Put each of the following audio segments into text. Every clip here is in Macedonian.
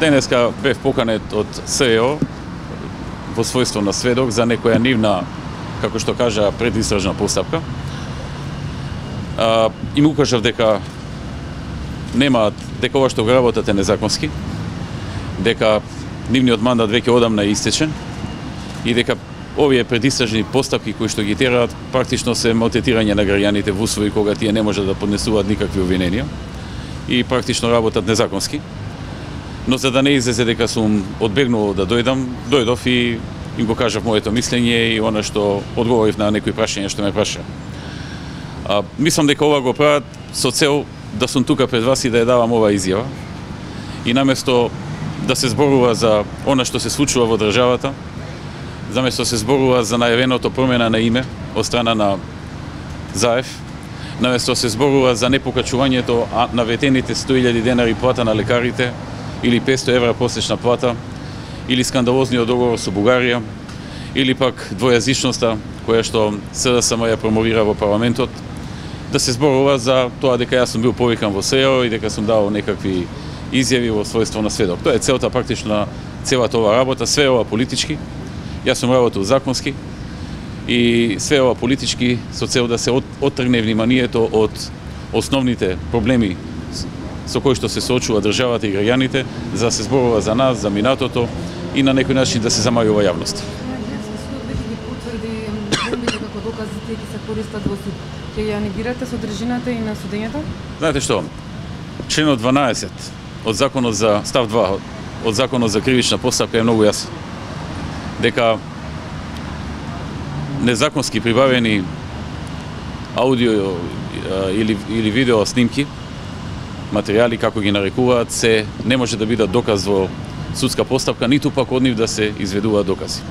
денеска бев поканет од СЕО во својство на сведок за некоја нивна, како што кажа, предистражна постапка. И му кажав дека дека ова што го работат е незаконски, дека нивниот мандат веќе одамна е истечен и дека овие предистражни постапки кои што ги тераат практично се малтретирање на граѓаните во услови кога тие не можат да поднесуваат никакви обвиненија и практично работат незаконски. Но за да не излезе дека сум одбегнувал да дојдов и им го кажав моето мислење и она што одговорив на некои прашања што ме праша. Мислам дека ова го прават со цел да сум тука пред вас и да ја давам ова изјава. И наместо да се зборува за она што се случува во државата, наместо се зборува за најавеното промена на име од страна на ЗАЕФ, наместо се зборува за непокачувањето на ветените 100.000 денари плата на лекарите или 500 евра посечна плата, или скандалозниот договор со Бугарија, или пак двојазичноста која што СДСМ ја промовира во парламентот, да се зборува за тоа дека јас сум бил повикан во СЕО и дека сум дал некакви изјави во својство на сведок. Тоа е целта практично целата ова работа, све ова политички. Јас сум работил законски и све ова политички со цел да се оттргне вниманието од основните проблеми со кои што се соочува државата и граѓаните, за да се зборува за нас, за минатото и на некој начин да се замајува јавност. Ќе ја негирате содржината и на судењето? Знаете што? Членот 12 од законот за став 2 од законот за кривична постапка е многу јасен. Дека незаконски прибавени аудио или видео снимки, материјали како ги нарекуваат, се не може да бидат доказ во судска постапка, ниту пак од нив да се изведуваат докази.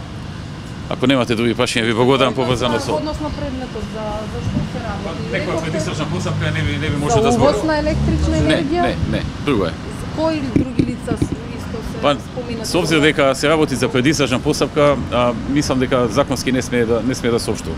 Ако немате други прашања, ви благодарам поврзано со односно предметот за што се работи. Некоја предистражна постапка не ви може да зборува. За увоз на електрична енергија? Не, друго е. Кои други лица исто се споминат? Со обзир дека се работи за предистражна постапка, мислам дека законски не сме да соопштува.